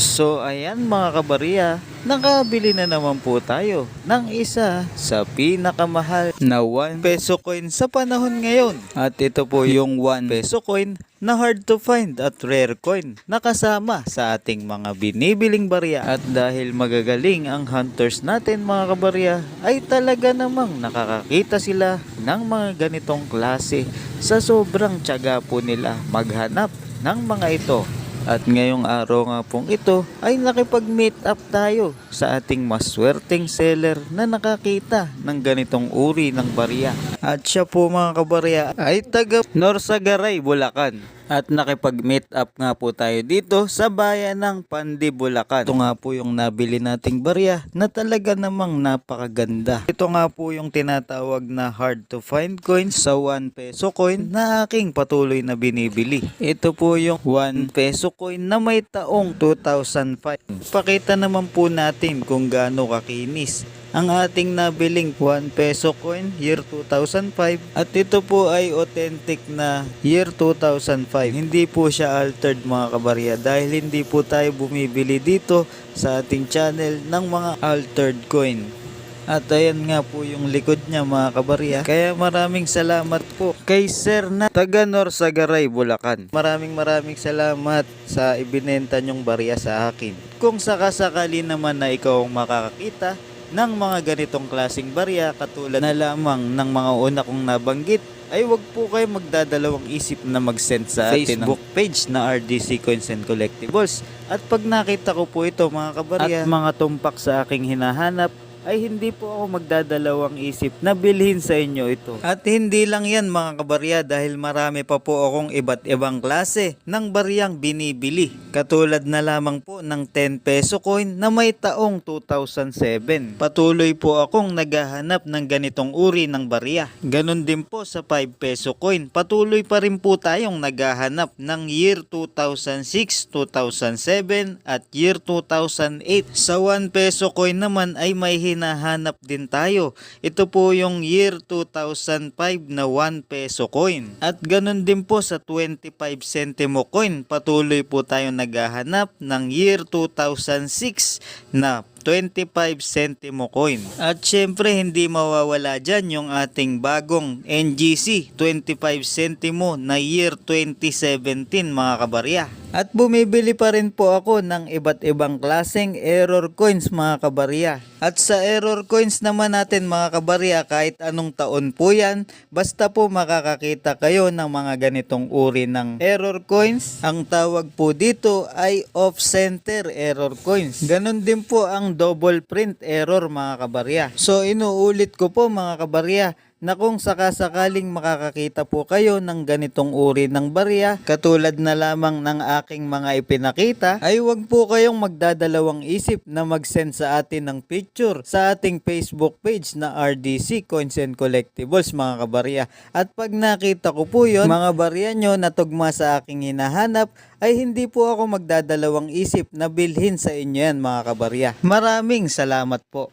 So ayan mga kabarya, nakabili na naman po tayo ng isa sa pinakamahal na 1 peso coin sa panahon ngayon. At ito po yung 1 peso coin na hard to find at rare coin na kasama sa ating mga binibiling barya. At dahil magagaling ang hunters natin mga kabarya, ay talaga namang nakakakita sila ng mga ganitong klase sa sobrang tiyaga po nila maghanap ng mga ito. At ngayong araw nga pong ito ay nakipag-meet up tayo sa ating maswerteng seller na nakakita ng ganitong uri ng barya. At siya po mga kabarya ay taga Norsagaray, Bulacan. At nakipag-meet up nga po tayo dito sa bayan ng Pandi, Bulacan. Ito nga po yung nabili nating barya na talaga namang napakaganda. Ito nga po yung tinatawag na hard to find coin sa 1 peso coin na aking patuloy na binibili. Ito po yung 1 peso coin na may taong 2005. Pakita naman po natin kung gaano kakinis ang ating nabiling 1 peso coin year 2005 at ito po ay authentic na year 2005. Hindi po siya altered mga kabarya dahil hindi po tayo bumibili dito sa ating channel ng mga altered coin. At ayan nga po yung likod niya mga kabarya. Kaya maraming salamat po kay Sir na taga Norsagaray, Bulacan. Maraming salamat sa ibinenta nyong barya sa akin. Kung sakasakali naman na ikaw ang makakakita ng mga ganitong klaseng barya katulad na lamang ng mga una kong nabanggit, ay wag po kayo magdadalawang isip na mag-send sa Facebook page na RDC Coins and Collectibles. At pag nakita ko po ito mga kabarya at mga tumpak sa aking hinahanap, ay hindi po ako magdadalawang isip na bilhin sa inyo ito. At hindi lang yan mga kabarya dahil marami pa po akong iba't ibang klase ng baryang binibili. Katulad na lamang po ng 10 peso coin na may taong 2007. Patuloy po akong naghahanap ng ganitong uri ng barya. Ganon din po sa 5 peso coin. Patuloy pa rin po tayong naghahanap ng year 2006, 2007 at year 2008. Sa 1 peso coin naman ay may hinahanap din tayo. Ito po yung year 2005 na 1 peso coin. At ganun din po sa 25 centimo coin. Patuloy po tayong naghahanap ng year 2006 na 25 centimo coin. At syempre hindi mawawala dyan yung ating bagong NGC 25 centimo na year 2017 mga kabarya. At bumibili pa rin po ako ng iba't ibang klaseng error coins mga kabarya. At sa error coins naman natin mga kabarya, kahit anong taon po yan, basta po makakakita kayo ng mga ganitong uri ng error coins. Ang tawag po dito ay off-center error coins. Ganon din po ang double print error mga kabarya. So inuulit ko po mga kabarya na kung sakasakaling makakakita po kayo ng ganitong uri ng barya katulad na lamang ng aking mga ipinakita, ay wag po kayong magdadalawang isip na mag-send sa atin ng picture sa ating Facebook page na RDC Coins and Collectibles mga kabarya. At pag nakita ko po yun, mga barya nyo na tugma sa aking hinahanap, ay hindi po ako magdadalawang isip na bilhin sa inyo yan mga kabarya. Maraming salamat po.